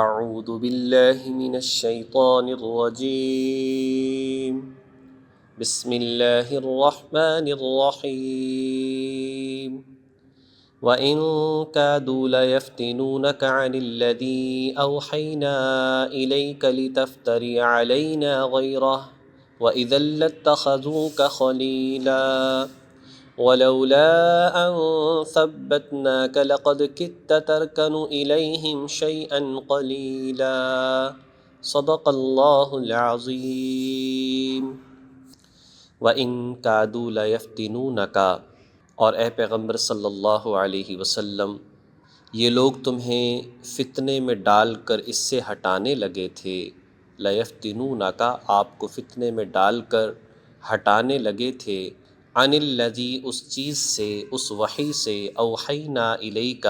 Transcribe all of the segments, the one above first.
اعوذ باللہ من الشیطان الرجیم بسم اللہ الرحمن الرحیم وَإِن كَادُوا لَيَفْتِنُونَكَ عَنِ الَّذِي أَوْحَيْنَا إِلَيْكَ لِتَفْتَرِيَ عَلَيْنَا غَيْرَهُ وَإِذًا لَاتَّخَذُوكَ خَلِيلًا وَلَوْلَا أَن ثَبَّتْنَاكَ لَقَدْ كِدتَّ تَرْكَنُ إِلَيْهِمْ شَيْئًا قَلِيلًا صدق اللہ العظیم۔ وَإِن كَادُوا لَيَفْتِنُونَكَ، اور اے پیغمبر صلی اللہ علیہ وسلم، یہ لوگ تمہیں فتنے میں ڈال کر اس سے ہٹانے لگے تھے۔ لَيَفْتِنُونَكَ، آپ کو فتنے میں ڈال کر ہٹانے لگے تھے، عن الذی، اس چیز سے، اس وحی سے، اوحینا الیک،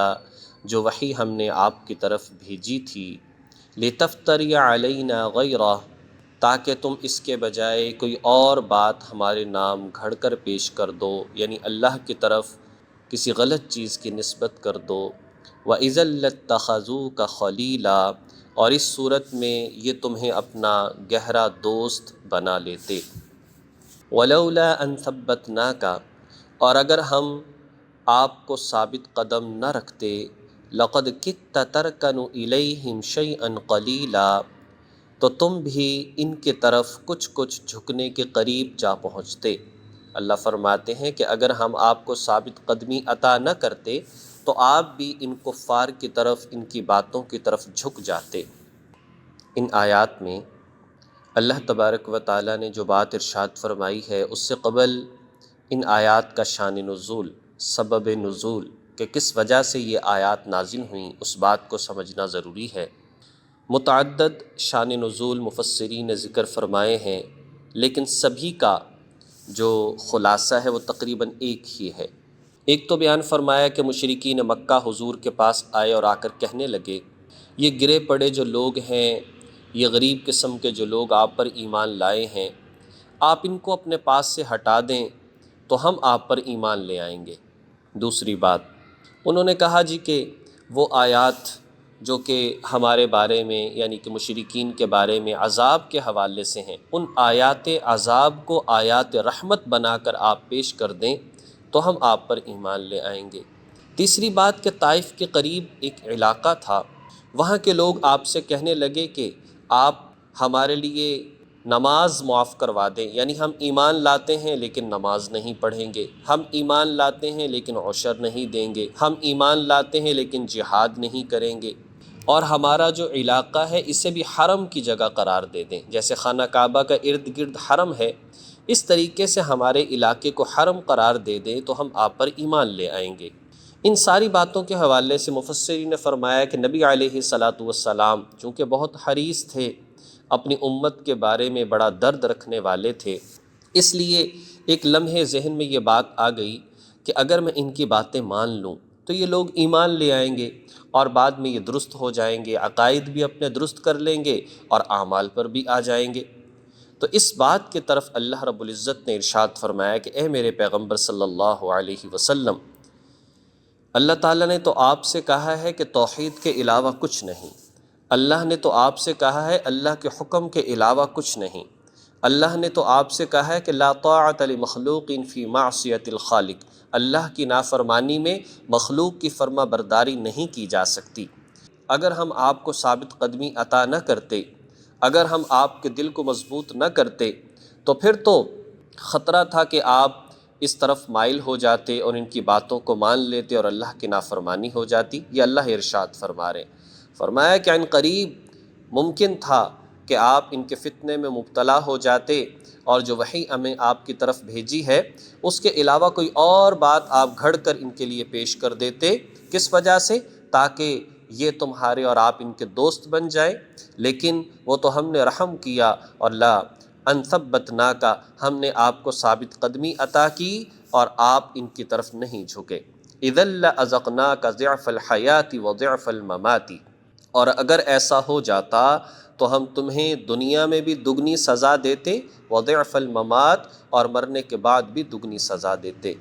جو وحی ہم نے آپ کی طرف بھیجی تھی، لتفتری علینا غیرہ، تاکہ تم اس کے بجائے کوئی اور بات ہمارے نام گھڑ کر پیش کر دو، یعنی اللہ کی طرف کسی غلط چیز کی نسبت کر دو۔ وَإِذًا لَاتَّخَذُوكَ خَلِيلًا، اور اس صورت میں یہ تمہیں اپنا گہرا دوست بنا لیتے۔ وَلَوْلَا أَن ثَبَّتْنَاكَ، اور اگر ہم آپ کو ثابت قدم نہ رکھتے، لَقَدْ كِدتَّ تَرْكَنُ إِلَيْهِمْ شَيْئًا قَلِيلًا، تو تم بھی ان کے طرف کچھ کچھ جھکنے کے قریب جا پہنچتے۔ اللہ فرماتے ہیں کہ اگر ہم آپ کو ثابت قدمی عطا نہ کرتے تو آپ بھی ان کفار کی طرف، ان کی باتوں کی طرف جھک جاتے۔ ان آیات میں اللہ تبارک و تعالیٰ نے جو بات ارشاد فرمائی ہے، اس سے قبل ان آیات کا شان نزول، سبب نزول، کہ کس وجہ سے یہ آیات نازل ہوئیں، اس بات کو سمجھنا ضروری ہے۔ متعدد شان نزول مفسرین نے ذکر فرمائے ہیں، لیکن سبھی کا جو خلاصہ ہے وہ تقریباً ایک ہی ہے۔ ایک تو بیان فرمایا کہ مشرکین مکہ حضور کے پاس آئے اور آ کر کہنے لگے، یہ گرے پڑے جو لوگ ہیں، یہ غریب قسم کے جو لوگ آپ پر ایمان لائے ہیں، آپ ان کو اپنے پاس سے ہٹا دیں تو ہم آپ پر ایمان لے آئیں گے۔ دوسری بات، انہوں نے کہا جی کہ وہ آیات جو کہ ہمارے بارے میں، یعنی کہ مشرکین کے بارے میں عذاب کے حوالے سے ہیں، ان آیات عذاب کو آیات رحمت بنا کر آپ پیش کر دیں تو ہم آپ پر ایمان لے آئیں گے۔ تیسری بات کہ طائف کے قریب ایک علاقہ تھا، وہاں کے لوگ آپ سے کہنے لگے کہ آپ ہمارے لیے نماز معاف کروا دیں، یعنی ہم ایمان لاتے ہیں لیکن نماز نہیں پڑھیں گے، ہم ایمان لاتے ہیں لیکن عشر نہیں دیں گے، ہم ایمان لاتے ہیں لیکن جہاد نہیں کریں گے، اور ہمارا جو علاقہ ہے اسے بھی حرم کی جگہ قرار دے دیں، جیسے خانہ کعبہ کا ارد گرد حرم ہے، اس طریقے سے ہمارے علاقے کو حرم قرار دے دیں تو ہم آپ پر ایمان لے آئیں گے۔ ان ساری باتوں کے حوالے سے مفسرین نے فرمایا کہ نبی علیہ السلام چونکہ بہت حریص تھے، اپنی امت کے بارے میں بڑا درد رکھنے والے تھے، اس لیے ایک لمحے ذہن میں یہ بات آ گئی کہ اگر میں ان کی باتیں مان لوں تو یہ لوگ ایمان لے آئیں گے اور بعد میں یہ درست ہو جائیں گے، عقائد بھی اپنے درست کر لیں گے اور اعمال پر بھی آ جائیں گے۔ تو اس بات کی طرف اللہ رب العزت نے ارشاد فرمایا کہ اے میرے پیغمبر صلی اللہ علیہ وسلم، اللہ تعالیٰ نے تو آپ سے کہا ہے کہ توحید کے علاوہ کچھ نہیں، اللہ نے تو آپ سے کہا ہے اللہ کے حکم کے علاوہ کچھ نہیں، اللہ نے تو آپ سے کہا ہے کہ لا طاعۃ لمخلوق فی معصیۃ الخالق، اللہ کی نافرمانی میں مخلوق کی فرما برداری نہیں کی جا سکتی۔ اگر ہم آپ کو ثابت قدمی عطا نہ کرتے، اگر ہم آپ کے دل کو مضبوط نہ کرتے تو پھر تو خطرہ تھا کہ آپ اس طرف مائل ہو جاتے اور ان کی باتوں کو مان لیتے اور اللہ کی نافرمانی ہو جاتی۔ یہ اللہ ارشاد فرما رہے ہیں، فرمایا کہ عن قریب ممکن تھا کہ آپ ان کے فتنے میں مبتلا ہو جاتے اور جو وحی ہمیں آپ کی طرف بھیجی ہے اس کے علاوہ کوئی اور بات آپ گھڑ کر ان کے لیے پیش کر دیتے، کس وجہ سے؟ تاکہ یہ تمہارے اور آپ ان کے دوست بن جائیں، لیکن وہ تو ہم نے رحم کیا اور لا ان ثبتناک، ہم نے آپ کو ثابت قدمی عطا کی اور آپ ان کی طرف نہیں جھکے۔ اذا لاذقناک ضعف الحیات وضعف الممات، اور اگر ایسا ہو جاتا تو ہم تمہیں دنیا میں بھی دگنی سزا دیتے، وضعف الممات، اور مرنے کے بعد بھی دگنی سزا دیتے۔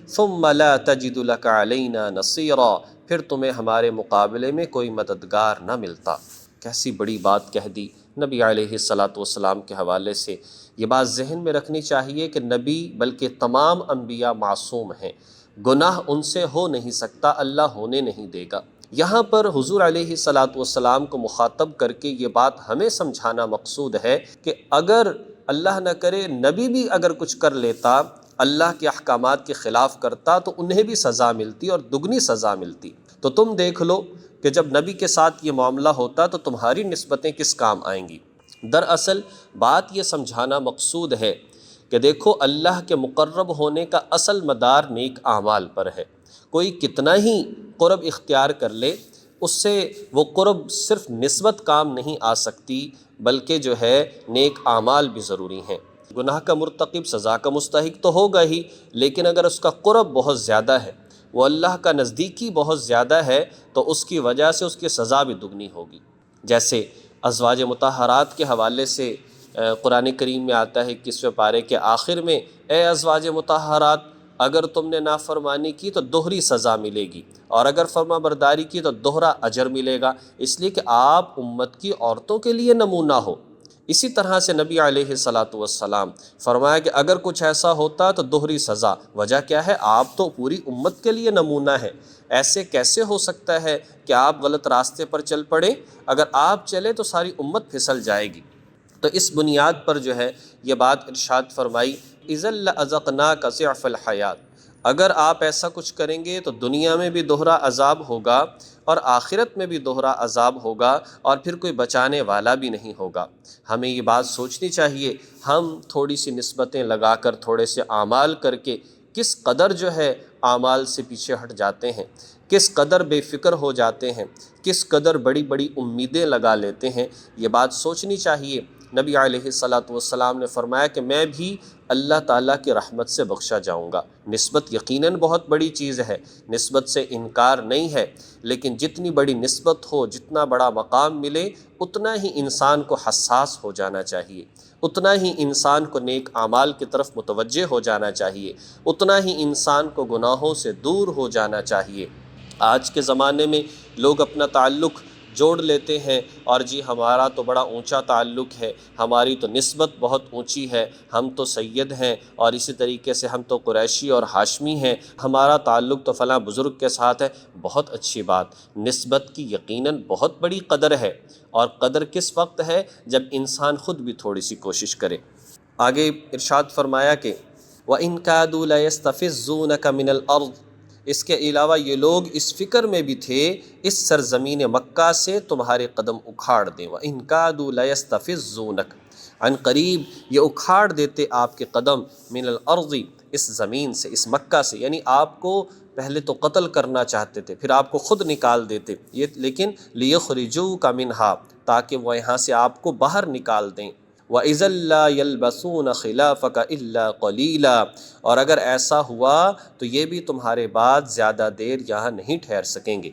ثم لا تجد لك علینا نصیرا، پھر تمہیں ہمارے مقابلے میں کوئی مددگار نہ ملتا۔ کیسی بڑی بات کہہ دی نبی علیہ الصلاۃ والسلام کے حوالے سے۔ یہ بات ذہن میں رکھنی چاہیے کہ نبی بلکہ تمام انبیاء معصوم ہیں، گناہ ان سے ہو نہیں سکتا، اللہ ہونے نہیں دے گا۔ یہاں پر حضور علیہ الصلاۃ والسلام کو مخاطب کر کے یہ بات ہمیں سمجھانا مقصود ہے کہ اگر اللہ نہ کرے نبی بھی اگر کچھ کر لیتا، اللہ کے احکامات کے خلاف کرتا، تو انہیں بھی سزا ملتی اور دگنی سزا ملتی۔ تو تم دیکھ لو کہ جب نبی کے ساتھ یہ معاملہ ہوتا تو تمہاری نسبتیں کس کام آئیں گی۔ دراصل بات یہ سمجھانا مقصود ہے کہ دیکھو اللہ کے مقرب ہونے کا اصل مدار نیک اعمال پر ہے۔ کوئی کتنا ہی قرب اختیار کر لے، اس سے وہ قرب صرف نسبت کام نہیں آ سکتی، بلکہ جو ہے نیک اعمال بھی ضروری ہیں۔ گناہ کا مرتکب سزا کا مستحق تو ہوگا ہی، لیکن اگر اس کا قرب بہت زیادہ ہے، وہ اللہ کا نزدیکی بہت زیادہ ہے، تو اس کی وجہ سے اس کی سزا بھی دگنی ہوگی۔ جیسے ازواج مطہرات کے حوالے سے قرآن کریم میں آتا ہے 21ویں پارے کے آخر میں، اے ازواج مطہرات، اگر تم نے نافرمانی کی تو دوہری سزا ملے گی، اور اگر فرما برداری کی تو دوہرا اجر ملے گا، اس لیے کہ آپ امت کی عورتوں کے لیے نمونہ ہو۔ اسی طرح سے نبی علیہ الصلاۃ والسلام فرمایا کہ اگر کچھ ایسا ہوتا تو دوہری سزا۔ وجہ کیا ہے؟ آپ تو پوری امت کے لیے نمونہ ہیں۔ ایسے کیسے ہو سکتا ہے کہ آپ غلط راستے پر چل پڑیں؟ اگر آپ چلے تو ساری امت پھسل جائے گی۔ تو اس بنیاد پر جو ہے یہ بات ارشاد فرمائی، اذا لأذقناک ضعف الحیات، اگر آپ ایسا کچھ کریں گے تو دنیا میں بھی دوہرا عذاب ہوگا اور آخرت میں بھی دوہرا عذاب ہوگا، اور پھر کوئی بچانے والا بھی نہیں ہوگا۔ ہمیں یہ بات سوچنی چاہیے، ہم تھوڑی سی نسبتیں لگا کر، تھوڑے سے اعمال کر کے کس قدر جو ہے اعمال سے پیچھے ہٹ جاتے ہیں، کس قدر بے فکر ہو جاتے ہیں، کس قدر بڑی بڑی امیدیں لگا لیتے ہیں، یہ بات سوچنی چاہیے۔ نبی علیہ الصلاۃ والسلام نے فرمایا کہ میں بھی اللہ تعالیٰ کی رحمت سے بخشا جاؤں گا۔ نسبت یقیناً بہت بڑی چیز ہے، نسبت سے انکار نہیں ہے، لیکن جتنی بڑی نسبت ہو، جتنا بڑا مقام ملے، اتنا ہی انسان کو حساس ہو جانا چاہیے، اتنا ہی انسان کو نیک اعمال کی طرف متوجہ ہو جانا چاہیے، اتنا ہی انسان کو گناہوں سے دور ہو جانا چاہیے۔ آج کے زمانے میں لوگ اپنا تعلق جوڑ لیتے ہیں، اور جی ہمارا تو بڑا اونچا تعلق ہے، ہماری تو نسبت بہت اونچی ہے، ہم تو سید ہیں، اور اسی طریقے سے ہم تو قریشی اور ہاشمی ہیں، ہمارا تعلق تو فلاں بزرگ کے ساتھ ہے۔ بہت اچھی بات، نسبت کی یقیناً بہت بڑی قدر ہے، اور قدر کس وقت ہے؟ جب انسان خود بھی تھوڑی سی کوشش کرے۔ آگے ارشاد فرمایا کہ وَإِن كَادُوا لَيَسْتَفِزُّونَكَ مِنَ الْأَرْضِ، اس کے علاوہ یہ لوگ اس فکر میں بھی تھے اس سرزمین مکہ سے تمہارے قدم اکھاڑ دیں۔ وَإِن كَادُوا لَيَسْتَفِزُّونَكَ، عن قریب یہ اکھاڑ دیتے آپ کے قدم، من الارض، اس زمین سے، اس مکہ سے، یعنی آپ کو پہلے تو قتل کرنا چاہتے تھے، پھر آپ کو خود نکال دیتے، یہ لیکن لِيُخْرِجُوكَ مِنْهَا، تاکہ وہ یہاں سے آپ کو باہر نکال دیں۔ وَإِذًا لَّا يَلْبَثُونَ خِلَافَكَ إِلَّا قَلِيلًا، اور اگر ایسا ہوا تو یہ بھی تمہارے بعد زیادہ دیر یہاں نہیں ٹھہر سکیں گے۔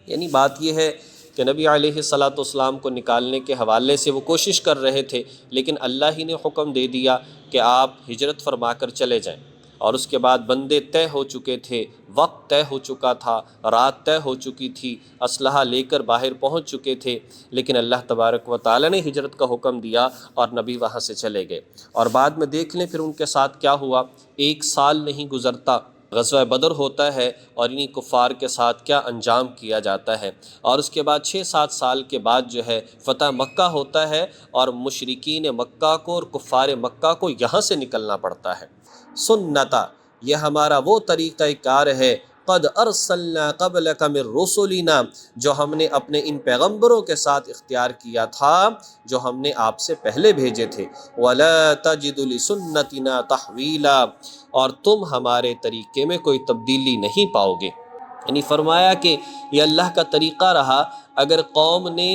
یعنی بات یہ ہے کہ نبی علیہ الصلاۃ والسلام کو نکالنے کے حوالے سے وہ کوشش کر رہے تھے، لیکن اللہ ہی نے حکم دے دیا کہ آپ ہجرت فرما کر چلے جائیں، اور اس کے بعد بندے طے ہو چکے تھے، وقت طے ہو چکا تھا، رات طے ہو چکی تھی، اسلحہ لے کر باہر پہنچ چکے تھے، لیکن اللہ تبارک و تعالیٰ نے ہجرت کا حکم دیا اور نبی وہاں سے چلے گئے۔ اور بعد میں دیکھ لیں پھر ان کے ساتھ کیا ہوا، 1 سال نہیں گزرتا غزوہ بدر ہوتا ہے، اور انہی کفار کے ساتھ کیا انجام کیا جاتا ہے، اور اس کے بعد 6-7 سال کے بعد جو ہے فتح مکہ ہوتا ہے، اور مشرکین مکہ کو اور کفار مکہ کو یہاں سے نکلنا پڑتا ہے۔ سنتا، یہ ہمارا وہ طریقہ کار ہے، قد ارسلنا قبلک من رسلنا، جو ہم نے اپنے ان پیغمبروں کے ساتھ اختیار کیا تھا جو ہم نے آپ سے پہلے بھیجے تھے۔ ولا تجد لسنتنا تحویلا، اور تم ہمارے طریقے میں کوئی تبدیلی نہیں پاؤ گے۔ یعنی فرمایا کہ یہ اللہ کا طریقہ رہا، اگر قوم نے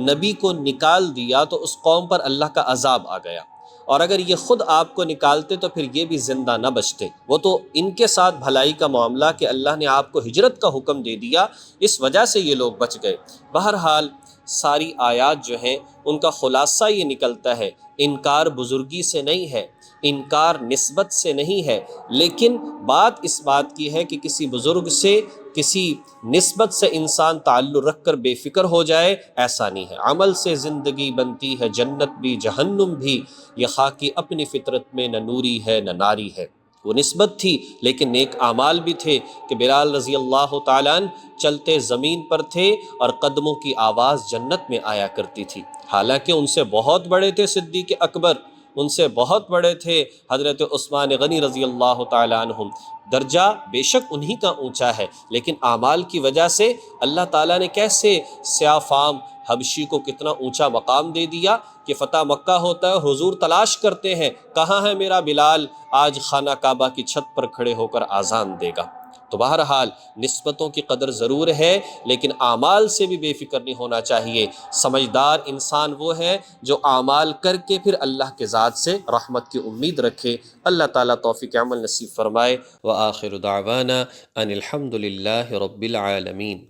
نبی کو نکال دیا تو اس قوم پر اللہ کا عذاب آ گیا، اور اگر یہ خود آپ کو نکالتے تو پھر یہ بھی زندہ نہ بچتے۔ وہ تو ان کے ساتھ بھلائی کا معاملہ کہ اللہ نے آپ کو ہجرت کا حکم دے دیا، اس وجہ سے یہ لوگ بچ گئے۔ بہرحال ساری آیات جو ہیں ان کا خلاصہ یہ نکلتا ہے، انکار بزرگی سے نہیں ہے، انکار نسبت سے نہیں ہے، لیکن بات اس بات کی ہے کہ کسی بزرگ سے کسی نسبت سے انسان تعلق رکھ کر بے فکر ہو جائے، ایسا نہیں ہے۔ عمل سے زندگی بنتی ہے، جنت بھی جہنم بھی، یہ خاکی اپنی فطرت میں نہ نوری ہے نہ ناری ہے۔ وہ نسبت تھی لیکن نیک اعمال بھی تھے کہ بلال رضی اللہ تعالیٰ عنہ چلتے زمین پر تھے اور قدموں کی آواز جنت میں آیا کرتی تھی، حالانکہ ان سے بہت بڑے تھے صدیق اکبر، ان سے بہت بڑے تھے حضرت عثمان غنی رضی اللہ تعالیٰ عنہم۔ درجہ بے شک انہی کا اونچا ہے، لیکن اعمال کی وجہ سے اللہ تعالیٰ نے کیسے سیاہ فام حبشی کو کتنا اونچا مقام دے دیا کہ فتح مکہ ہوتا ہے، حضور تلاش کرتے ہیں کہاں ہے میرا بلال، آج خانہ کعبہ کی چھت پر کھڑے ہو کر اذان دے گا۔ تو بہرحال نسبتوں کی قدر ضرور ہے، لیکن اعمال سے بھی بے فکر نہیں ہونا چاہیے۔ سمجھدار انسان وہ ہے جو اعمال کر کے پھر اللہ کے ذات سے رحمت کی امید رکھے۔ اللہ تعالیٰ توفیق عمل نصیب فرمائے۔ وآخر دعوانا ان الحمد للہ رب العالمین۔